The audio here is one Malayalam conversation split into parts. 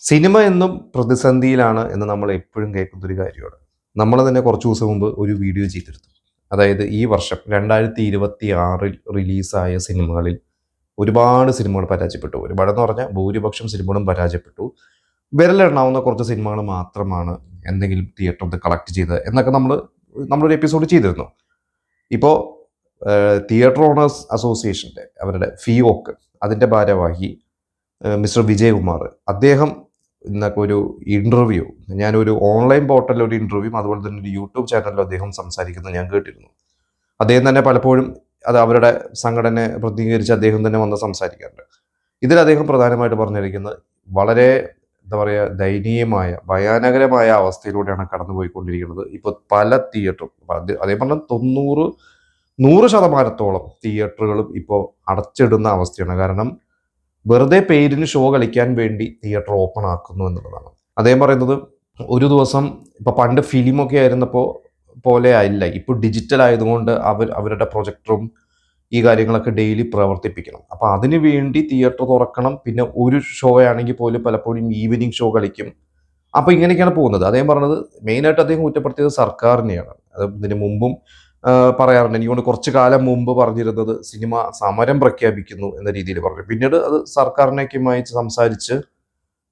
സിനിമ എന്നും പ്രതിസന്ധിയിലാണ് എന്ന് നമ്മൾ എപ്പോഴും കേൾക്കുന്നൊരു കാര്യമാണ്. നമ്മൾ തന്നെ കുറച്ച് ദിവസം മുമ്പ് ഒരു വീഡിയോ ചെയ്തിരുന്നു. അതായത് ഈ വർഷം 2026 റിലീസായ സിനിമകളിൽ ഒരുപാട് സിനിമകൾ പരാജയപ്പെട്ടു. ഒരുപാടെന്ന് പറഞ്ഞാൽ ഭൂരിപക്ഷം സിനിമകളും പരാജയപ്പെട്ടു. വിരലെണ്ണാവുന്ന കുറച്ച് സിനിമകൾ മാത്രമാണ് എന്തെങ്കിലും തിയേറ്ററിൽ നിന്ന് കളക്ട് ചെയ്തത് എന്നൊക്കെ നമ്മളൊരു എപ്പിസോഡ് ചെയ്തിരുന്നു. ഇപ്പോൾ തിയേറ്റർ ഓണേഴ്സ് അസോസിയേഷൻ്റെ അവരുടെ ഫിയോക്ക് അതിൻ്റെ ഭാരവാഹി മിസ്റ്റർ വിജയകുമാർ അദ്ദേഹം ഇന്നൊക്കെ ഒരു ഇൻ്റർവ്യൂ, ഞാനൊരു ഓൺലൈൻ പോർട്ടലിൽ ഒരു ഇൻ്റർവ്യൂവും അതുപോലെ തന്നെ ഒരു യൂട്യൂബ് ചാനലിലും അദ്ദേഹം സംസാരിക്കുന്നത് ഞാൻ കേട്ടിരുന്നു. അദ്ദേഹം തന്നെ പലപ്പോഴും അത് അവരുടെ സംഘടനയെ പ്രതിനിധീകരിച്ച് അദ്ദേഹം തന്നെ വന്ന് സംസാരിക്കാറുണ്ട്. ഇതിൽ അദ്ദേഹം പ്രധാനമായിട്ട് പറഞ്ഞിരിക്കുന്നത് വളരെ എന്താ പറയുക ദയനീയമായ ഭയാനകരമായ അവസ്ഥയിലൂടെയാണ് കടന്നുപോയിക്കൊണ്ടിരിക്കുന്നത്. ഇപ്പോൾ പല തിയേറ്ററും അതേ പറഞ്ഞാൽ 100% തിയേറ്ററുകളും ഇപ്പോൾ അടച്ചിടുന്ന അവസ്ഥയാണ്. കാരണം വെറുതെ പേരിന് ഷോ കളിക്കാൻ വേണ്ടി തിയേറ്റർ ഓപ്പൺ ആക്കുന്നു എന്നുള്ളതാണ്. അദ്ദേഹം പറയുന്നത് ഒരു ദിവസം ഇപ്പൊ പണ്ട് ഫിലിമൊക്കെ ആയിരുന്നപ്പോൾ പോലെ അല്ല, ഇപ്പോൾ ഡിജിറ്റൽ ആയതുകൊണ്ട് അവരുടെ പ്രൊജക്ടറും ഈ കാര്യങ്ങളൊക്കെ ഡെയിലി പ്രവർത്തിപ്പിക്കണം. അപ്പൊ അതിനു വേണ്ടി തിയേറ്റർ തുറക്കണം. പിന്നെ ഒരു ഷോ ആണെങ്കിൽ പോലും പലപ്പോഴും ഈവനിങ് ഷോ കളിക്കും. അപ്പൊ ഇങ്ങനെയൊക്കെയാണ് പോകുന്നത്. അദ്ദേഹം പറഞ്ഞത് മെയിനായിട്ട് അദ്ദേഹം കുറ്റപ്പെടുത്തിയത് സർക്കാരിനെയാണ്. അത് ഇതിനു മുമ്പും പറയാറുണ്ട്. എനിക്കൊണ്ട് കുറച്ചു കാലം മുമ്പ് പറഞ്ഞിരുന്നത് സിനിമ സമരം പ്രഖ്യാപിക്കുന്നു എന്ന രീതിയിൽ പറഞ്ഞു. പിന്നീട് അത് സർക്കാരിനൊക്കെയുമായി സംസാരിച്ച്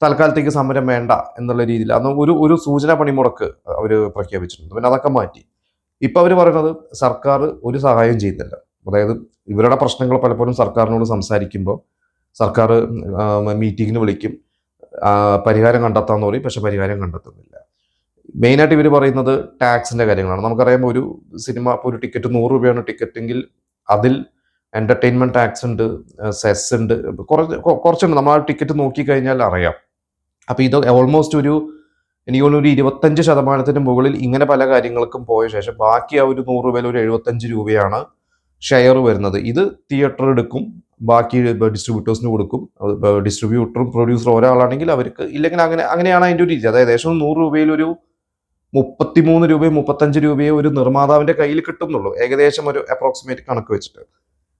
തൽക്കാലത്തേക്ക് സമരം വേണ്ട എന്നുള്ള രീതിയിൽ അന്ന് ഒരു സൂചന പണിമുടക്ക് അവർ പ്രഖ്യാപിച്ചിട്ടുണ്ട്. പിന്നെ അതൊക്കെ മാറ്റി. ഇപ്പൊ അവർ പറയുന്നത് സർക്കാർ ഒരു സഹായം ചെയ്യുന്നില്ല. അതായത് ഇവരുടെ പ്രശ്നങ്ങൾ പലപ്പോഴും സർക്കാരിനോട് സംസാരിക്കുമ്പോൾ സർക്കാർ മീറ്റിങ്ങിന് വിളിക്കും, പരിഹാരം കണ്ടെത്താന്ന് പറയും, പക്ഷെ പരിഹാരം കണ്ടെത്തുന്നില്ല. മെയിനായിട്ട് ഇവർ പറയുന്നത് ടാക്സിന്റെ കാര്യങ്ങളാണ്. നമുക്കറിയാം, ഒരു സിനിമ ഇപ്പോൾ ഒരു ടിക്കറ്റ് 100 രൂപയാണ് ടിക്കറ്റെങ്കിൽ അതിൽ എന്റർടൈൻമെന്റ് ടാക്സ് ഉണ്ട്, സെസ് ഉണ്ട്, കുറച്ചുണ്ട്. നമ്മൾ ആ ടിക്കറ്റ് നോക്കിക്കഴിഞ്ഞാൽ അറിയാം. അപ്പൊ ഇത് ഓൾമോസ്റ്റ് എനിക്ക് തോന്നുന്നു ഒരു 25% മുകളിൽ ഇങ്ങനെ പല കാര്യങ്ങൾക്കും പോയ ശേഷം ബാക്കി ആ ഒരു 100 രൂപയിൽ ഒരു 75 രൂപയാണ് ഷെയർ വരുന്നത്. ഇത് തിയേറ്റർ എടുക്കും, ബാക്കി ഡിസ്ട്രിബ്യൂട്ടേഴ്സിന് കൊടുക്കും. ഡിസ്ട്രിബ്യൂട്ടറും പ്രൊഡ്യൂസറും ഒരാളാണെങ്കിൽ അവർക്ക്, ഇല്ലെങ്കിൽ അങ്ങനെയാണ് അതിൻ്റെ ഒരു രീതി. അതായത് ഏകദേശം 100 രൂപയിൽ ഒരു 33 രൂപയോ 35 രൂപയോ ഒരു നിർമ്മാതാവിന്റെ കയ്യിൽ കിട്ടുന്നുള്ളൂ, ഏകദേശം ഒരു അപ്രോക്സിമേറ്റ് കണക്ക് വെച്ചിട്ട്.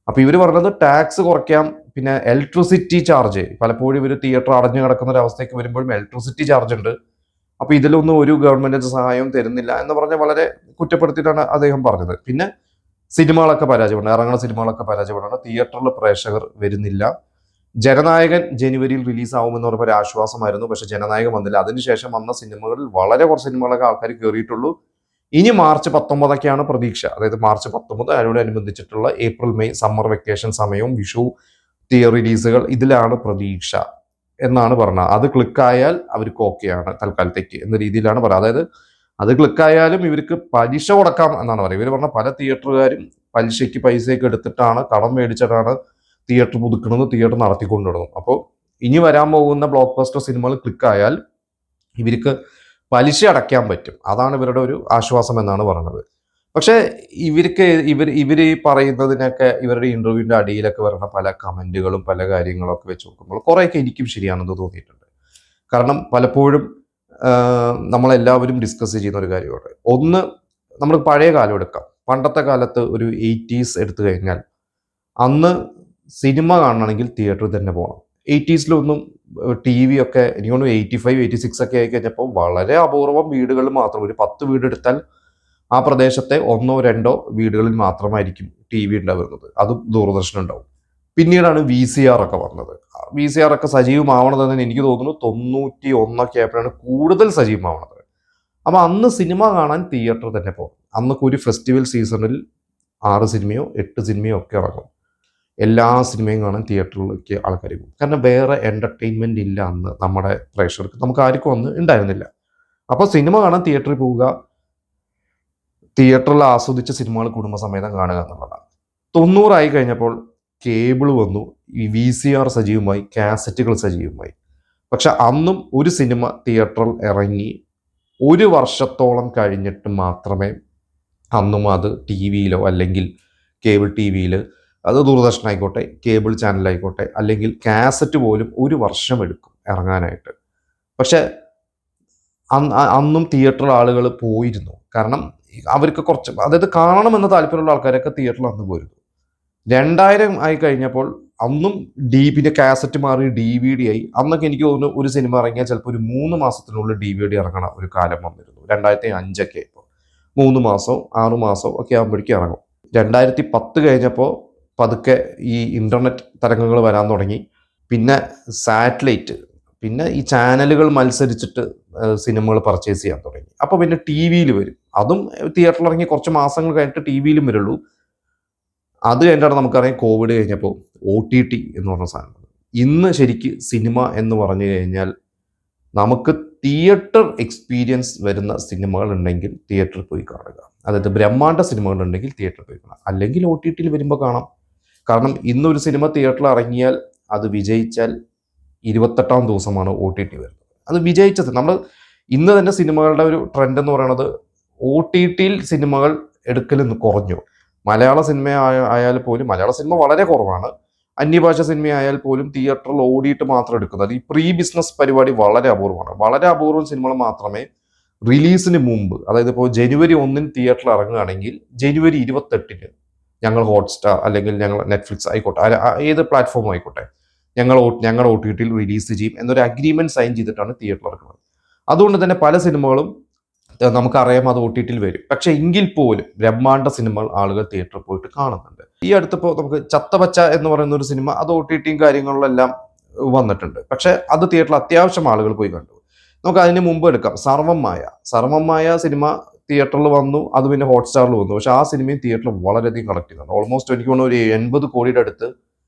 അപ്പൊ ഇവർ പറഞ്ഞത് ടാക്സ് കുറയ്ക്കാം, പിന്നെ ഇലക്ട്രിസിറ്റി ചാർജ് പലപ്പോഴും ഇവർ തിയേറ്റർ അടഞ്ഞു കിടക്കുന്ന ഒരു അവസ്ഥയ്ക്ക് വരുമ്പോഴും ഇലക്ട്രിസിറ്റി ചാർജ് ഉണ്ട്. അപ്പൊ ഇതിലൊന്നും ഒരു ഗവൺമെന്റ് സഹായവും തരുന്നില്ല എന്ന് പറഞ്ഞ വളരെ കുറ്റപ്പെടുത്തിയിട്ടാണ് അദ്ദേഹം പറഞ്ഞത്. പിന്നെ സിനിമകളൊക്കെ പരാജയപ്പെടുന്നു, ഇറങ്ങുന്ന സിനിമകളൊക്കെ പരാജയപ്പെടുന്നു, തിയേറ്ററിൽ പ്രേക്ഷകർ വരുന്നില്ല. ജനനായകൻ ജനുവരിയിൽ റിലീസാവുമെന്ന് പറഞ്ഞ ഒരു ആശ്വാസമായിരുന്നു, പക്ഷെ ജനനായകൻ വന്നില്ല. അതിനുശേഷം വന്ന സിനിമകളിൽ വളരെ കുറച്ച് സിനിമകളൊക്കെ ആൾക്കാർ കയറിയിട്ടുള്ളൂ. ഇനി മാർച്ച് 19 പ്രതീക്ഷ. അതായത് മാർച്ച് 19 അതിനോടനുബന്ധിച്ചിട്ടുള്ള ഏപ്രിൽ മെയ് സമ്മർ വെക്കേഷൻ സമയവും വിഷു റിലീസുകൾ, ഇതിലാണ് പ്രതീക്ഷ എന്നാണ് പറഞ്ഞത്. അത് ക്ലിക്കായാൽ അവർക്ക് ഓക്കെയാണ് തൽക്കാലത്തേക്ക് എന്ന രീതിയിലാണ് പറയുക. അതായത് അത് ക്ലിക്കായാലും ഇവർക്ക് പലിശ കൊടുക്കാം എന്നാണ് പറയുക. ഇവർ പറഞ്ഞ പല തിയേറ്ററുകാരും പലിശയ്ക്ക് പൈസയൊക്കെ എടുത്തിട്ടാണ്, കടം മേടിച്ചിട്ടാണ് തിയേറ്റർ പുതുക്കണമെന്ന് തിയേറ്റർ നടത്തിക്കൊണ്ടിടുന്നു. അപ്പോൾ ഇനി വരാൻ പോകുന്ന ബ്ലോക്ക് ബസ്റ്റർ സിനിമകൾ ക്ലിക്കായാൽ ഇവർക്ക് പലിശ അടയ്ക്കാൻ പറ്റും. അതാണ് ഇവരുടെ ഒരു ആശ്വാസം എന്നാണ് പറയുന്നത്. പക്ഷേ ഇവർ ഈ പറയുന്നതിനൊക്കെ ഇവരുടെ ഇന്റർവ്യൂവിന്റെ അടിയിലൊക്കെ വരുന്ന പല കമന്റുകളും പല കാര്യങ്ങളൊക്കെ വെച്ച് നോക്കുമ്പോൾ കുറേയൊക്കെ എനിക്കും ശരിയാണെന്ന് തോന്നിയിട്ടുണ്ട്. കാരണം പലപ്പോഴും നമ്മളെല്ലാവരും ഡിസ്കസ് ചെയ്യുന്ന ഒരു കാര്യമാണ്. ഒന്ന്, നമ്മൾ പഴയ കാലം എടുക്കാം. പണ്ടത്തെ കാലത്ത് ഒരു 80s എടുത്തു കഴിഞ്ഞാൽ അന്ന് സിനിമ കാണണമെങ്കിൽ തിയേറ്ററിൽ തന്നെ പോകണം. 80s ടി വി ഒക്കെ എനിക്ക് തോന്നുന്നു 85, 86 ഒക്കെ ആയി കഴിഞ്ഞപ്പോൾ വളരെ അപൂർവം വീടുകളിൽ മാത്രം, ഒരു 10 വീടെടുത്താൽ ആ പ്രദേശത്തെ 1-2 വീടുകളിൽ മാത്രമായിരിക്കും ടി വി ഉണ്ടാവുന്നത്. അതും ദൂരദർശനം ഉണ്ടാവും. പിന്നീടാണ് VCR ഒക്കെ വന്നത്. VCR ഒക്കെ സജീവമാവണതെന്ന് എനിക്ക് തോന്നുന്നു 91 ആയപ്പോഴാണ് കൂടുതൽ സജീവമാവണത്. അപ്പൊ അന്ന് സിനിമ കാണാൻ തിയേറ്റർ തന്നെ പോകും. അന്നൊക്കെ ഒരു ഫെസ്റ്റിവൽ സീസണിൽ 6 സിനിമയോ 8 സിനിമയോ ഒക്കെ ഇറങ്ങും. എല്ലാ സിനിമയും കാണാൻ തിയേറ്ററിലേക്ക് ആൾക്കാർ പോകും. കാരണം വേറെ എന്റർടൈൻമെന്റ് ഇല്ല അന്ന് നമ്മുടെ പ്രേക്ഷകർക്ക്, നമുക്ക് ആർക്കും അന്ന് ഉണ്ടായിരുന്നില്ല. അപ്പോൾ സിനിമ കാണാൻ തിയേറ്ററിൽ പോവുക, തിയേറ്ററിൽ ആസ്വദിച്ച സിനിമകൾ കുടുംബസമേതം കാണുക എന്നുള്ളതാണ്. 90 കഴിഞ്ഞപ്പോൾ കേബിൾ വന്നു, ഈ VCR സജീവമായി, കാസറ്റുകൾ സജീവമായി. പക്ഷെ അന്നും ഒരു സിനിമ തിയേറ്ററിൽ ഇറങ്ങി 1 വർഷത്തോളം കഴിഞ്ഞിട്ട് മാത്രമേ അന്നും അത് ടി വിയിലോ അല്ലെങ്കിൽ കേബിൾ ടി വിയിൽ, അത് ദൂരദർശൻ ആയിക്കോട്ടെ, കേബിൾ ചാനലായിക്കോട്ടെ, അല്ലെങ്കിൽ കാസറ്റ് പോലും 1 വർഷം എടുക്കും ഇറങ്ങാനായിട്ട്. പക്ഷെ അന്നും തിയേറ്ററിൽ ആളുകൾ പോയിരുന്നു. കാരണം അവർക്ക് കുറച്ച്, അതായത് കാണണമെന്ന് താല്പര്യമുള്ള ആൾക്കാരൊക്കെ തിയേറ്ററിൽ അന്ന് പോയിരുന്നു. 2000 ആയി കഴിഞ്ഞപ്പോൾ അന്നും പിന്നെ കാസറ്റ് മാറി DVD ആയി. അന്നൊക്കെ എനിക്ക് തോന്നുന്നു ഒരു സിനിമ ഇറങ്ങിയാൽ ചിലപ്പോൾ ഒരു 3 മാസത്തിനുള്ളിൽ DVD ഇറങ്ങണ ഒരു കാലം വന്നിരുന്നു. 2005 ഇപ്പോൾ 3 മാസം 6 മാസം ഒക്കെ ആകുമ്പോഴേക്കും ഇറങ്ങും. 2010 കഴിഞ്ഞപ്പോൾ പതുക്കെ ഈ ഇന്റർനെറ്റ് തരംഗങ്ങൾ വരാൻ തുടങ്ങി. പിന്നെ സാറ്റലൈറ്റ്, പിന്നെ ഈ ചാനലുകൾ മത്സരിച്ചിട്ട് സിനിമകൾ പർച്ചേസ് ചെയ്യാൻ തുടങ്ങി. അപ്പോൾ പിന്നെ TV വരും. അതും തിയേറ്ററിൽ ഇറങ്ങി കുറച്ച് മാസങ്ങൾ കഴിഞ്ഞിട്ട് TV വരുള്ളൂ. അത് കഴിഞ്ഞിട്ടാണ് നമുക്കറിയാം കോവിഡ് കഴിഞ്ഞപ്പോൾ OTT എന്ന് പറഞ്ഞ സാധനം. ഇന്ന് ശരിക്ക് സിനിമ എന്ന് പറഞ്ഞു കഴിഞ്ഞാൽ നമുക്ക് തിയേറ്റർ എക്സ്പീരിയൻസ് വരുന്ന സിനിമകൾ ഉണ്ടെങ്കിൽ തിയേറ്ററിൽ പോയി കാണുക. അതായത് ബ്രഹ്മാണ്ഡ സിനിമകൾ ഉണ്ടെങ്കിൽ തിയേറ്ററിൽ പോയി കാണാം, അല്ലെങ്കിൽ OTT വരുമ്പോൾ കാണാം. കാരണം ഇന്നൊരു സിനിമ തിയേറ്ററിൽ ഇറങ്ങിയാൽ അത് വിജയിച്ചാൽ 28ാം ദിവസമാണ് OTT വരുന്നത്. അത് വിജയിച്ചത് നമ്മൾ ഇന്ന് തന്നെ സിനിമകളുടെ ഒരു ട്രെൻഡ് എന്ന് പറയുന്നത് OTTയിൽ സിനിമകൾ എടുക്കൽ കുറഞ്ഞു. മലയാള സിനിമ ആയാൽ പോലും, മലയാള സിനിമ വളരെ കുറവാണ്, അന്യഭാഷ സിനിമ ആയാൽ പോലും തിയേറ്ററിൽ ഓടിയിട്ട് മാത്രം എടുക്കുന്നത്. ഈ പ്രീ ബിസിനസ് പരിപാടി വളരെ അപൂർവമാണ്. വളരെ അപൂർവം സിനിമകൾ മാത്രമേ റിലീസിന് മുമ്പ്, അതായത് ഇപ്പോൾ ജനുവരി 1 തിയേറ്ററിൽ ഇറങ്ങുകയാണെങ്കിൽ ജനുവരി 28 ഞങ്ങൾ ഹോട്ട്സ്റ്റാർ അല്ലെങ്കിൽ ഞങ്ങൾ നെറ്റ്ഫ്ലിക്സ് ആയിക്കോട്ടെ, ഏത് പ്ലാറ്റ്ഫോം ആയിക്കോട്ടെ, ഞങ്ങൾ OTTയിൽ റിലീസ് ചെയ്യും എന്നൊരു അഗ്രിമെന്റ് സൈൻ ചെയ്തിട്ടാണ് തിയേറ്ററിൽ ഇറക്കുന്നത്. അതുകൊണ്ട് തന്നെ പല സിനിമകളും നമുക്കറിയാം അത് OTTയിൽ വരും. പക്ഷെ എങ്കിൽ പോലും ബ്രഹ്മാണ്ഡ സിനിമകൾ ആളുകൾ തിയേറ്ററിൽ പോയിട്ട് കാണുന്നുണ്ട്. ഈ അടുത്തിപ്പോൾ നമുക്ക് ചത്തപച്ച എന്ന് പറയുന്ന ഒരു സിനിമ, അത് OTTയും കാര്യങ്ങളിലെല്ലാം വന്നിട്ടുണ്ട്. പക്ഷെ അത് തിയേറ്ററിൽ അത്യാവശ്യം ആളുകൾ പോയി കണ്ടു. നമുക്ക് അതിന് മുമ്പ് എടുക്കാം സർവമായ സിനിമ തിയേറ്ററിൽ വന്നു, അത് പിന്നെ ഹോട്ട്സ്റ്റാറിൽ വന്നു. പക്ഷെ ആ സിനിമയും തിയേറ്ററിൽ വളരെയധികം കളക്ട് ചെയ്യുന്നുണ്ട്. ഓൾമോസ്റ്റ് എനിക്ക് തോന്നുന്നു ഒരു 80 കോടിയുടെ അടുത്ത്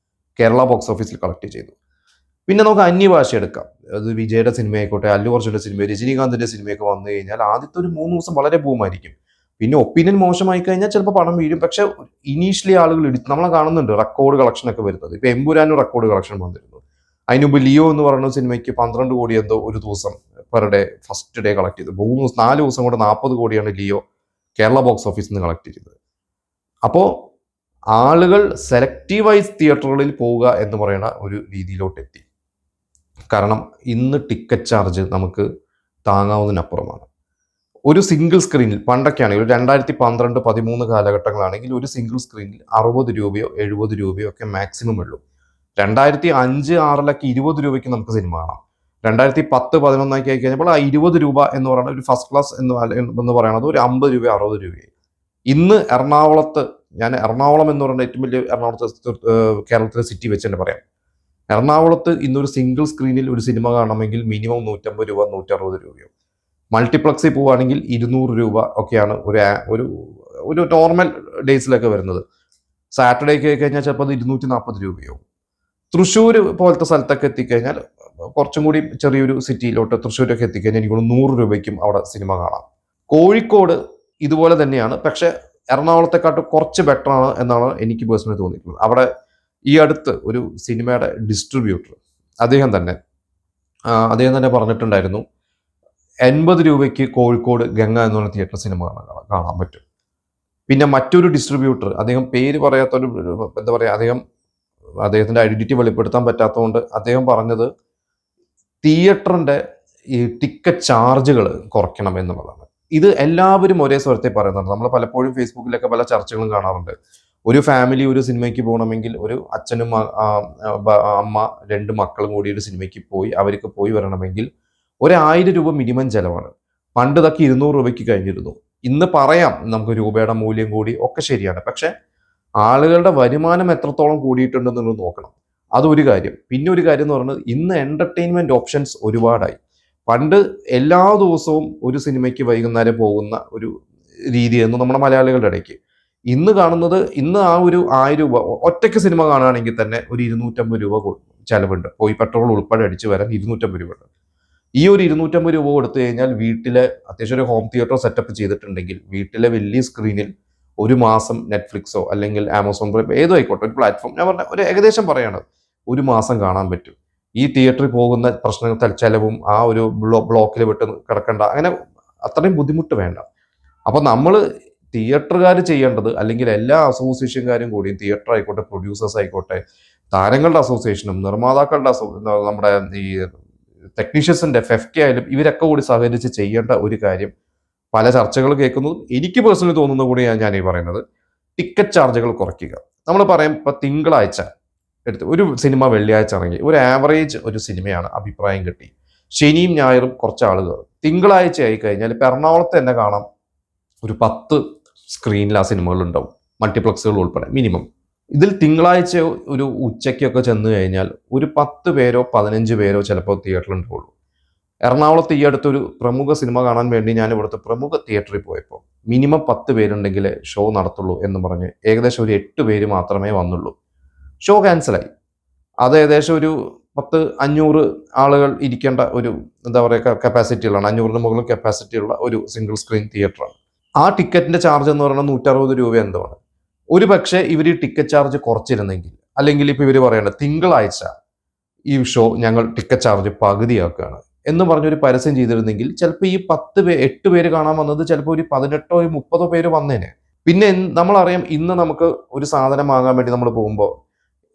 കേരള ബോക്സ് ഓഫീസിൽ കളക്ട് ചെയ്തു. പിന്നെ നമുക്ക് അന്യഭാഷ എടുക്കാം. അത് വിജയുടെ സിനിമ ആയിക്കോട്ടെ, അല്ലു അർജുന്റെ സിനിമ, രജനീകാന്തിന്റെ സിനിമയൊക്കെ വന്നു കഴിഞ്ഞാൽ ആദ്യത്തെ ഒരു 3 ദിവസം വളരെ ബൂമായിരിക്കും. പിന്നെ ഒപ്പീനിയൻ മോശമായി കഴിഞ്ഞാൽ ചിലപ്പോൾ പണം വീഴും. പക്ഷെ ഇനീഷ്യലി ആളുകൾ നമ്മളെ കാണുന്നുണ്ട് റെക്കോർഡ് കളക്ഷൻ ഒക്കെ വരുന്നത്. ഇപ്പൊ എമ്പുരാനും റെക്കോർഡ് കളക്ഷൻ വന്നിരുന്നു. അതിന് മുമ്പ് ലിയോ എന്ന് പറയുന്ന സിനിമയ്ക്ക് 12 കോടി എന്തോ ഒരു ദിവസം per day first day collect ചെയ്തു. 4 ദിവസം കൊണ്ട് 40 കോടിയാണ് ലിയോ കേരള ബോക്സ് ഓഫീസിൽ നിന്ന് കളക്ട് ചെയ്തത്. അപ്പോൾ ആളുകൾ സെലക്റ്റീവൈസ് തിയേറ്ററുകളിൽ പോവുക എന്ന് പറയുന്ന ഒരു രീതിയിലോട്ട് എത്തി. കാരണം ഇന്ന് ടിക്കറ്റ് ചാർജ് നമുക്ക് താങ്ങാവുന്നതിനപ്പുറമാണ്. ഒരു സിംഗിൾ സ്ക്രീനിൽ പണ്ടൊക്കെയാണെങ്കിൽ 2012-13 കാലഘട്ടങ്ങളാണെങ്കിൽ ഒരു സിംഗിൾ സ്ക്രീനിൽ 60 രൂപയോ 70 രൂപയോ ഒക്കെ മാക്സിമം ഉള്ളൂ. 2005-2006 20 നമുക്ക് സിനിമ കാണാം. 2010-11 ആയി കഴിഞ്ഞപ്പോൾ ആ 20 രൂപ എന്ന് പറയുന്നത് ഒരു ഫസ്റ്റ് ക്ലാസ് എന്ന് പറയുന്നത് ഒരു 50 രൂപ 60 രൂപയായി. ഇന്ന് എറണാകുളം എന്ന് പറയുന്ന ഏറ്റവും വലിയ കേരളത്തിലെ സിറ്റി വെച്ച് തന്നെ പറയാം. എറണാകുളത്ത് ഇന്നൊരു സിംഗിൾ സ്ക്രീനിൽ ഒരു സിനിമ കാണണമെങ്കിൽ മിനിമം 150 രൂപ 160 രൂപയോ, മൾട്ടിപ്ലക്സിൽ പോവുകയാണെങ്കിൽ 200 രൂപ ഒക്കെയാണ് ഒരു നോർമൽ ഡേയ്സിലൊക്കെ വരുന്നത്. സാറ്റർഡേക്ക് കഴിഞ്ഞാൽ ചിലപ്പോൾ അത് 240 രൂപയോ. തൃശ്ശൂർ പോലത്തെ സ്ഥലത്തൊക്കെ എത്തിക്കഴിഞ്ഞാൽ, കുറച്ചും കൂടി ചെറിയൊരു സിറ്റിയിലോട്ട് തൃശ്ശൂരൊക്കെ എത്തിക്കഴിഞ്ഞാൽ എനിക്ക് 100 രൂപയ്ക്കും അവിടെ സിനിമ കാണാം. കോഴിക്കോട് ഇതുപോലെ തന്നെയാണ്. പക്ഷെ എറണാകുളത്തെക്കാട്ടും കുറച്ച് ബെറ്റർ ആണ് എന്നാണ് എനിക്ക് പേഴ്സണലി തോന്നിയിട്ടുള്ളത്. അവിടെ ഈ അടുത്ത് ഒരു സിനിമയുടെ ഡിസ്ട്രിബ്യൂട്ടർ അദ്ദേഹം തന്നെ പറഞ്ഞിട്ടുണ്ടായിരുന്നു 80 രൂപയ്ക്ക് കോഴിക്കോട് ഗംഗ എന്ന് പറഞ്ഞ തിയേറ്റർ സിനിമ കാണാൻ പറ്റും. പിന്നെ മറ്റൊരു ഡിസ്ട്രിബ്യൂട്ടർ, അദ്ദേഹം പേര് പറയാത്തൊരു, എന്താ പറയുക, അദ്ദേഹത്തിന്റെ ഐഡന്റിറ്റി വെളിപ്പെടുത്താൻ പറ്റാത്തതുകൊണ്ട് അദ്ദേഹം പറഞ്ഞത് തിയേറ്ററിന്റെ ഈ ടിക്കറ്റ് ചാർജുകൾ കുറയ്ക്കണം എന്നുള്ളതാണ്. ഇത് എല്ലാവരും ഒരേ സ്വരത്തെ പറയുന്നുണ്ട്. നമ്മൾ പലപ്പോഴും ഫേസ്ബുക്കിലൊക്കെ പല ചർച്ചകളും കാണാറുണ്ട്. ഒരു ഫാമിലി ഒരു സിനിമയ്ക്ക് പോകണമെങ്കിൽ ഒരു അച്ഛനും അമ്മ 2 മക്കളും കൂടി ഒരു സിനിമയ്ക്ക് പോയി അവർക്ക് പോയി വരണമെങ്കിൽ 1000 രൂപ മിനിമം ചെലവാണ്. പണ്ട് ഇതൊക്കെ 200 രൂപയ്ക്ക് കഴിഞ്ഞിരുന്നു. ഇന്ന് പറയാം നമുക്ക് രൂപയുടെ മൂല്യം കൂടി ഒക്കെ ശരിയാണ്. പക്ഷെ ആളുകളുടെ വരുമാനം എത്രത്തോളം കൂടിയിട്ടുണ്ടെന്നുള്ളത് നോക്കണം. അതൊരു കാര്യം. പിന്നെ ഒരു കാര്യം എന്ന് പറയുന്നത് ഇന്ന് എന്റർടൈൻമെന്റ് ഓപ്ഷൻസ് ഒരുപാടായി. പണ്ട് എല്ലാ ദിവസവും ഒരു സിനിമയ്ക്ക് വൈകുന്നേരം പോകുന്ന ഒരു രീതിയായിരുന്നു നമ്മുടെ മലയാളികളുടെ ഇടയ്ക്ക്. ഇന്ന് കാണുന്നത്, ഇന്ന് ആ ഒരു 1000 രൂപ ഒറ്റയ്ക്ക് സിനിമ കാണുകയാണെങ്കിൽ തന്നെ ഒരു 250 രൂപ ചെലവുണ്ട്. പോയി പെട്രോൾ ഉൾപ്പെടെ അടിച്ചു വരാൻ 250 രൂപ ഉണ്ട്. ഈ ഒരു 250 രൂപ കൊടുത്തു കഴിഞ്ഞാൽ വീട്ടിലെ അത്യാവശ്യം ഒരു ഹോം തിയേറ്റർ സെറ്റപ്പ് ചെയ്തിട്ടുണ്ടെങ്കിൽ വീട്ടിലെ വലിയ സ്ക്രീനിൽ ഒരു മാസം നെറ്റ്ഫ്ലിക്സോ അല്ലെങ്കിൽ ആമസോൺ പ്രൈം ഏതോ ആയിക്കോട്ടെ ഒരു പ്ലാറ്റ്ഫോം, ഞാൻ പറഞ്ഞ ഒരു ഏകദേശം പറയാണ്, ഒരു മാസം കാണാൻ പറ്റും. ഈ തിയേറ്ററിൽ പോകുന്ന പ്രശ്നങ്ങൾ, ചെലവും, ആ ഒരു ബ്ലോക്കിൽ വിട്ട് കിടക്കേണ്ട, അങ്ങനെ അത്രയും ബുദ്ധിമുട്ട് വേണ്ട. അപ്പൊ നമ്മൾ തിയേറ്ററുകാർ ചെയ്യേണ്ടത്, അല്ലെങ്കിൽ എല്ലാ അസോസിയേഷൻകാരും കൂടി, തിയേറ്റർ ആയിക്കോട്ടെ, പ്രൊഡ്യൂസേഴ്സ് ആയിക്കോട്ടെ, താരങ്ങളുടെ അസോസിയേഷനും നിർമ്മാതാക്കളുടെ നമ്മുടെ ഈ ടെക്നീഷ്യൻസിന്റെ FEFCA ആയാലും ഇവരൊക്കെ കൂടി സഹകരിച്ച് ചെയ്യേണ്ട ഒരു കാര്യം, പല ചർച്ചകൾ കേൾക്കുന്നതും എനിക്ക് പേഴ്സണലി തോന്നുന്നത് കൂടിയാണ് ഞാൻ ഈ പറയുന്നത്, ടിക്കറ്റ് ചാർജുകൾ കുറയ്ക്കുക. നമ്മൾ പറയും ഇപ്പൊ തിങ്കളാഴ്ച എടുത്ത് ഒരു സിനിമ വെള്ളിയാഴ്ച ഇറങ്ങി, ഒരു ആവറേജ് ഒരു സിനിമയാണ്, അഭിപ്രായം കിട്ടി. ശനിയും ഞായറും കുറച്ച് ആളുകൾ, തിങ്കളാഴ്ച ആയി കഴിഞ്ഞാൽ ഇപ്പം എറണാകുളത്ത് തന്നെ കാണാം ഒരു 10 സ്ക്രീനിൽ ആ സിനിമകൾ ഉണ്ടാവും, മൾട്ടിപ്ലക്സുകൾ ഉൾപ്പെടെ മിനിമം. ഇതിൽ തിങ്കളാഴ്ച ഒരു ഉച്ചയ്ക്കൊക്കെ ചെന്ന് കഴിഞ്ഞാൽ ഒരു 10 പേരോ 15 പേരോ ചിലപ്പോൾ തിയേറ്ററിൽ ഉണ്ടാവുള്ളൂ. എറണാകുളത്ത് ഈ അടുത്തൊരു പ്രമുഖ സിനിമ കാണാൻ വേണ്ടി ഞാൻ ഇവിടുത്തെ പ്രമുഖ തിയേറ്ററിൽ പോയപ്പോൾ മിനിമം 10 പേരുണ്ടെങ്കിലേ ഷോ നടത്തുള്ളൂ എന്ന് പറഞ്ഞ് ഏകദേശം ഒരു 8 പേര് മാത്രമേ വന്നുള്ളൂ. ഷോ ക്യാൻസലായി. അത് ഏകദേശം ഒരു 500 ആളുകൾ ഇരിക്കേണ്ട ഒരു എന്താ പറയുക കപ്പാസിറ്റികളാണ്, 500-ന് മുകളിൽ കപ്പാസിറ്റിയുള്ള ഒരു സിംഗിൾ സ്ക്രീൻ തിയേറ്ററാണ്. ആ ടിക്കറ്റിന്റെ ചാർജ് എന്ന് പറയുന്നത് 160 രൂപ എന്താണ്. ഒരു പക്ഷേ ഇവർ ഈ ടിക്കറ്റ് ചാർജ് കുറച്ചിരുന്നെങ്കിൽ, അല്ലെങ്കിൽ ഇപ്പോൾ ഇവർ പറയേണ്ടത് തിങ്കളാഴ്ച ഈ ഷോ ഞങ്ങൾ ടിക്കറ്റ് ചാർജ് പകുതിയാക്കുകയാണ് എന്ന് പറഞ്ഞൊരു പരസ്യം ചെയ്തിരുന്നെങ്കിൽ ചിലപ്പോൾ ഈ 8 പേര് കാണാൻ വന്നത് ചിലപ്പോൾ ഒരു 18 30 പേര് വന്നേനെ. പിന്നെ നമ്മളറിയാം, ഇന്ന് നമുക്ക് ഒരു സാധനം വാങ്ങാൻ വേണ്ടി നമ്മൾ പോകുമ്പോൾ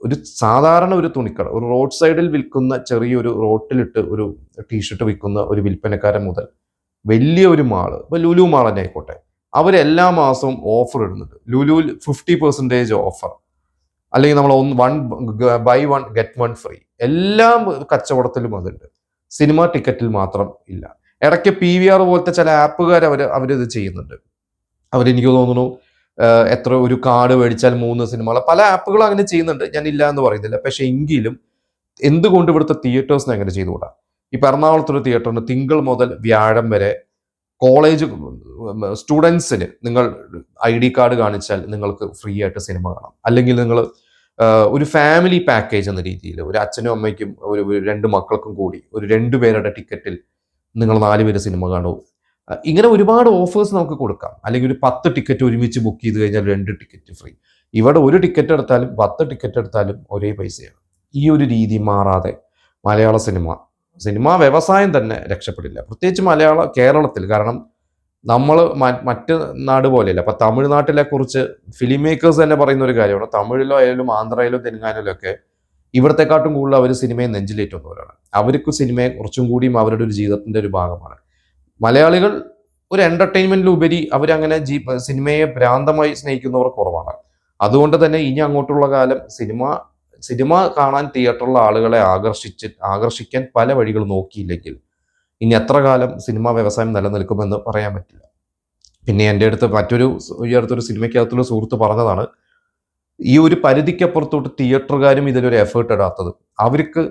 ഒരു സാധാരണ ഒരു തുണിക്കട, ഒരു റോഡ് സൈഡിൽ വിൽക്കുന്ന ചെറിയൊരു റോട്ടിലിട്ട് ഒരു ടീഷർട്ട് വിൽക്കുന്ന ഒരു വിൽപ്പനക്കാരൻ മുതൽ വലിയ ഒരു മാള്, ഇപ്പോൾ ലുലു മാൾ തന്നെ ആയിക്കോട്ടെ, അവരെല്ലാ മാസവും ഓഫർ ഇടുന്നുണ്ട്. ലുലുവിൽ 50% ഓഫർ, അല്ലെങ്കിൽ നമ്മൾ 1 get 1 ഫ്രീ, എല്ലാ കച്ചവടത്തിലും അതുണ്ട്. സിനിമ ടിക്കറ്റിൽ മാത്രം ഇല്ല. ഇടയ്ക്ക് PVR പോലത്തെ ചില ആപ്പുകാർ അവരിത് ചെയ്യുന്നുണ്ട്. അവരെനിക്ക് തോന്നുന്നു എത്ര ഒരു കാർഡ് മേടിച്ചാൽ 3 സിനിമകൾ, പല ആപ്പുകളും അങ്ങനെ ചെയ്യുന്നുണ്ട്, ഞാൻ ഇല്ല എന്ന് പറയുന്നില്ല. പക്ഷെ എങ്കിലും എന്തുകൊണ്ട് ഇവിടുത്തെ തിയേറ്റേഴ്സിനെ അങ്ങനെ ചെയ്തുകൂടാ? ഇപ്പം എറണാകുളത്തൊരു തിയേറ്ററിന് തിങ്കൾ മുതൽ വ്യാഴം വരെ കോളേജ് സ്റ്റുഡൻസിന് നിങ്ങൾ ID കാർഡ് കാണിച്ചാൽ നിങ്ങൾക്ക് ഫ്രീ ആയിട്ട് സിനിമ കാണാം. അല്ലെങ്കിൽ നിങ്ങൾ ഒരു ഫാമിലി പാക്കേജ് എന്ന രീതിയിൽ ഒരു അച്ഛനും അമ്മയ്ക്കും ഒരു 2 മക്കൾക്കും കൂടി ഒരു 2 പേരുടെ ടിക്കറ്റിൽ നിങ്ങൾ 4 പേര് സിനിമ കാണൂ. ഇങ്ങനെ ഒരുപാട് ഓഫേഴ്സ് നമുക്ക് കൊടുക്കാം. അല്ലെങ്കിൽ ഒരു 10 ടിക്കറ്റ് ഒരുമിച്ച് ബുക്ക് ചെയ്ത് കഴിഞ്ഞാൽ 2 ടിക്കറ്റ് ഫ്രീ. ഇവിടെ ഒരു ടിക്കറ്റ് എടുത്താലും 10 ടിക്കറ്റ് എടുത്താലും ഒരേ പൈസയാണ്. ഈ ഒരു രീതി മാറാതെ മലയാള സിനിമ വ്യവസായം തന്നെ രക്ഷപ്പെടില്ല, പ്രത്യേകിച്ച് കേരളത്തിൽ. കാരണം നമ്മൾ മറ്റ് നാട് പോലെയല്ല. അപ്പം തമിഴ്നാട്ടിലെ കുറിച്ച് ഫിലിം മേക്കേഴ്സ് തന്നെ പറയുന്ന ഒരു കാര്യമാണ്, തമിഴിലോ ആയാലും ആന്ധ്രയിലോ തെലുങ്കാനയിലോ ഒക്കെ ഇവിടത്തെക്കാട്ടും കൂടുതൽ അവർ സിനിമയെ നെഞ്ചിലേറ്റുന്നവരാണ്. അവർക്ക് സിനിമയെ കുറച്ചും കൂടിയും അവരുടെ ഒരു ജീവിതത്തിന്റെ ഒരു ഭാഗമാണ്. മലയാളികൾ ഒരു എന്റർടൈൻമെന്റിലുപരി അവരങ്ങനെ സിനിമയെ ഭ്രാന്തമായി സ്നേഹിക്കുന്നവർ കുറവാണ്. അതുകൊണ്ട് തന്നെ ഇനി അങ്ങോട്ടുള്ള കാലം സിനിമ കാണാൻ തിയേറ്ററിലുള്ള ആളുകളെ ആകർഷിക്കാൻ പല വഴികൾ നോക്കിയില്ലെങ്കിൽ ഇനി എത്ര കാലം സിനിമാ വ്യവസായം നിലനിൽക്കുമെന്ന് പറയാൻ പറ്റില്ല. പിന്നെ എൻ്റെ അടുത്ത് ഈ അടുത്തൊരു സിനിമയ്ക്കകത്തുള്ള സുഹൃത്ത് പറഞ്ഞതാണ്, ഈ ഒരു പരിധിക്കപ്പുറത്തോട്ട് തിയേറ്ററുകാരും ഇതിലൊരു എഫേർട്ട് ഇടാത്തത്. അവർക്ക്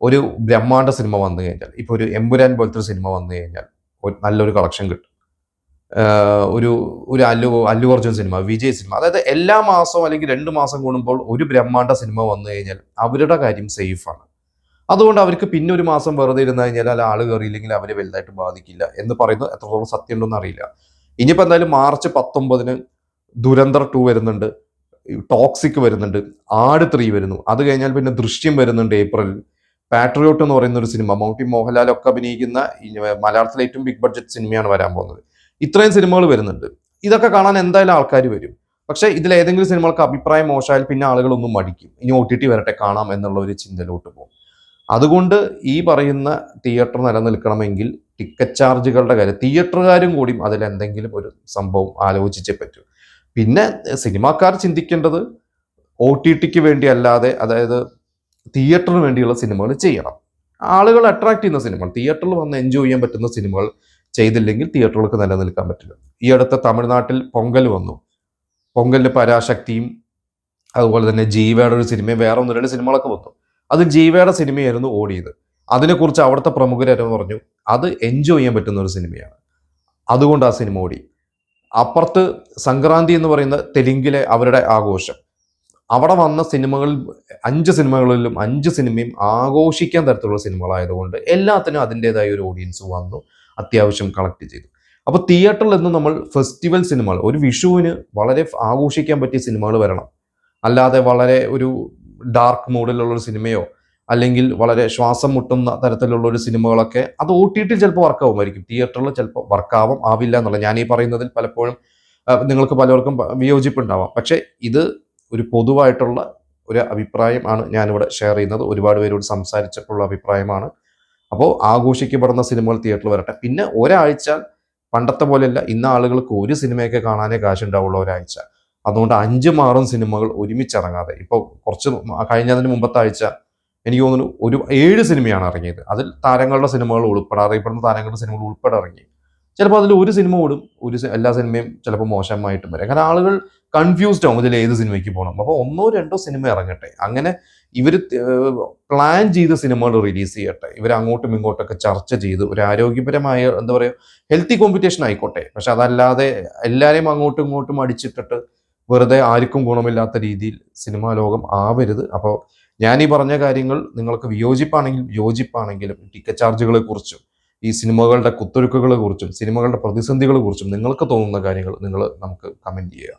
ഒരു ബ്രഹ്മാണ്ഡ സിനിമ വന്നു കഴിഞ്ഞാൽ, ഇപ്പോൾ ഒരു എമ്പുരാൻ പോലത്തെ ഒരു സിനിമ വന്നു കഴിഞ്ഞാൽ നല്ലൊരു കളക്ഷൻ കിട്ടും. ഒരു അല്ലു അർജുൻ സിനിമ, വിജയ് സിനിമ, അതായത് എല്ലാ മാസവും അല്ലെങ്കിൽ 2 മാസം കൂടുമ്പോൾ ഒരു ബ്രഹ്മാണ്ഡ സിനിമ വന്നു കഴിഞ്ഞാൽ അവരുടെ കാര്യം സേഫാണ്. അതുകൊണ്ട് അവർക്ക് പിന്നെ ഒരു മാസം വെറുതെ ഇരുന്ന് കഴിഞ്ഞാൽ ആൾ കയറിയില്ലെങ്കിൽ അവരെ വലുതായിട്ട് ബാധിക്കില്ല എന്ന് പറയുന്നത് എത്രത്തോളം സത്യം ഉണ്ടെന്ന് അറിയില്ല. ഇനിയിപ്പോൾ എന്തായാലും മാർച്ച് 19-ന് ദുരന്തർ 2 വരുന്നുണ്ട്, ടോക്സിക് വരുന്നുണ്ട്, ആട് 3 വരുന്നു. അത് കഴിഞ്ഞാൽ പിന്നെ ദൃശ്യം വരുന്നുണ്ട് ഏപ്രിലിൽ. പാട്രിയോട്ട് എന്ന് പറയുന്ന ഒരു സിനിമ, മമ്മൂട്ടി മോഹൻലാലൊക്കെ അഭിനയിക്കുന്ന മലയാളത്തിലെ ഏറ്റവും ബിഗ് ബഡ്ജറ്റ് സിനിമയാണ് വരാൻ പോകുന്നത്. ഇത്രയും സിനിമകൾ വരുന്നുണ്ട്. ഇതൊക്കെ കാണാൻ എന്തായാലും ആൾക്കാർ വരും. പക്ഷേ ഇതിൽ ഏതെങ്കിലും സിനിമകൾക്ക് അഭിപ്രായം മോശമായാൽ പിന്നെ ആളുകളൊന്നും മടിക്കും, ഇനി OTT വരട്ടെ കാണാം എന്നുള്ള ഒരു ചിന്തയിലോട്ട് പോകും. അതുകൊണ്ട് ഈ പറയുന്ന തിയേറ്റർ നിലനിൽക്കണമെങ്കിൽ ടിക്കറ്റ് ചാർജുകളുടെ കാര്യം തിയേറ്ററുകാരും കൂടിയും അതിലെന്തെങ്കിലും ഒരു സംഭവം ആലോചിച്ചേ പറ്റൂ. പിന്നെ സിനിമാക്കാർ ചിന്തിക്കേണ്ടത് OTTക്ക് വേണ്ടി അല്ലാതെ, അതായത് തിയേറ്ററിന് വേണ്ടിയുള്ള സിനിമകൾ ചെയ്യണം. ആളുകൾ അട്രാക്ട് ചെയ്യുന്ന സിനിമകൾ, തിയേറ്ററിൽ വന്ന് എൻജോയ് ചെയ്യാൻ പറ്റുന്ന സിനിമകൾ ചെയ്തില്ലെങ്കിൽ തിയേറ്ററുകൾക്ക് നിലനിൽക്കാൻ പറ്റില്ല. ഈ അടുത്ത തമിഴ്നാട്ടിൽ പൊങ്കൽ വന്നു. പൊങ്കലിന് പരാശക്തിയും അതുപോലെ തന്നെ ജീവയുടെ ഒരു സിനിമയും വേറെ 1-2 സിനിമകളൊക്കെ വന്നു. അത് ജീവയുടെ സിനിമയായിരുന്നു ഓടിയത്. അതിനെക്കുറിച്ച് അവിടുത്തെ പ്രമുഖരെന്ന് പറഞ്ഞു അത് എൻജോയ് ചെയ്യാൻ പറ്റുന്ന ഒരു സിനിമയാണ്, അതുകൊണ്ട് ആ സിനിമ ഓടി. അപ്പുറത്ത് സംക്രാന്തി എന്ന് പറയുന്ന തെലുങ്കിലെ അവരുടെ ആഘോഷം, അവിടെ വന്ന സിനിമകളിൽ 5 സിനിമകളിലും 5 സിനിമയും ആഘോഷിക്കാൻ തരത്തിലുള്ള സിനിമകളായതുകൊണ്ട് എല്ലാത്തിനും അതിൻ്റെതായ ഒരു ഓഡിയൻസ് വന്നു, അത്യാവശ്യം കളക്ട് ചെയ്തു. അപ്പോൾ തിയേറ്ററിൽ നിന്ന് നമ്മൾ ഫെസ്റ്റിവൽ സിനിമകൾ, ഒരു വിഷുവിന് വളരെ ആഘോഷിക്കാൻ പറ്റിയ സിനിമകൾ വരണം. അല്ലാതെ വളരെ ഒരു ഡാർക്ക് മൂഡിലുള്ളൊരു സിനിമയോ അല്ലെങ്കിൽ വളരെ ശ്വാസം മുട്ടുന്ന തരത്തിലുള്ള ഒരു സിനിമകളൊക്കെ അത് OTT ചിലപ്പോൾ വർക്കാവുമായിരിക്കും, തിയേറ്ററിൽ ചിലപ്പോൾ ആവില്ല എന്നുള്ള ഞാൻ ഈ പറയുന്നതിൽ പലപ്പോഴും നിങ്ങൾക്ക് പലർക്കും വിയോജിപ്പുണ്ടാവാം. പക്ഷേ ഇത് ഒരു പൊതുവായിട്ടുള്ള ഒരു അഭിപ്രായം ആണ് ഞാനിവിടെ ഷെയർ ചെയ്യുന്നത്. ഒരുപാട് പേരോട് സംസാരിച്ചിട്ടുള്ള അഭിപ്രായമാണ്. അപ്പോൾ ആഘോഷിക്കപ്പെടുന്ന സിനിമകൾ തിയേറ്ററിൽ വരട്ടെ. പിന്നെ ഒരാഴ്ച പണ്ടത്തെ പോലെയല്ല, ഇന്ന് ആളുകൾക്ക് ഒരു സിനിമയൊക്കെ കാണാനേ കാശുണ്ടാവുള്ള ഒരാഴ്ച. അതുകൊണ്ട് 5-6 സിനിമകൾ ഒരുമിച്ചിറങ്ങാതെ, ഇപ്പോൾ കുറച്ച് കഴിഞ്ഞതിന് മുമ്പത്തെ ആഴ്ച എനിക്ക് തോന്നുന്നു ഒരു 7 സിനിമയാണ് ഇറങ്ങിയത്. അതിൽ താരങ്ങളുടെ സിനിമകൾ ഉൾപ്പെടെ, അറിയപ്പെടുന്ന താരങ്ങളുടെ സിനിമകൾ ഉൾപ്പെടെ ഇറങ്ങി. ചിലപ്പോൾ അതിൽ ഒരു സിനിമ ഓടും, എല്ലാ സിനിമയും ചിലപ്പോൾ മോശമായിട്ടും വരാം. കാരണം ആളുകൾ കൺഫ്യൂസ്ഡ് ആവും ഇതിൽ ഏത് സിനിമയ്ക്ക് പോകണം. അപ്പോൾ 1-2 സിനിമ ഇറങ്ങട്ടെ, അങ്ങനെ ഇവർ പ്ലാൻ ചെയ്ത സിനിമകൾ റിലീസ് ചെയ്യട്ടെ, ഇവർ അങ്ങോട്ടും ഇങ്ങോട്ടൊക്കെ ചർച്ച ചെയ്ത് ഒരു ആരോഗ്യപരമായ എന്താ പറയുക ഹെൽത്തി കോമ്പറ്റീഷൻ ആയിക്കോട്ടെ. പക്ഷെ അതല്ലാതെ എല്ലാവരെയും അങ്ങോട്ടും ഇങ്ങോട്ടും അടിച്ചിട്ടിട്ട് വെറുതെ ആർക്കും ഗുണമില്ലാത്ത രീതിയിൽ സിനിമാ ലോകം ആവരുത്. അപ്പോൾ ഞാൻ ഈ പറഞ്ഞ കാര്യങ്ങൾ നിങ്ങൾക്ക് യോജിപ്പാണെങ്കിലും ടിക്കറ്റ് ചാർജുകളെ കുറിച്ചും ഈ സിനിമകളുടെ കുത്തൊഴുക്കുകളെ കുറിച്ചും സിനിമകളുടെ പ്രതിസന്ധികളെ കുറിച്ചും നിങ്ങൾക്ക് തോന്നുന്ന കാര്യങ്ങൾ നിങ്ങൾ നമുക്ക് കമൻറ്റ് ചെയ്യുക.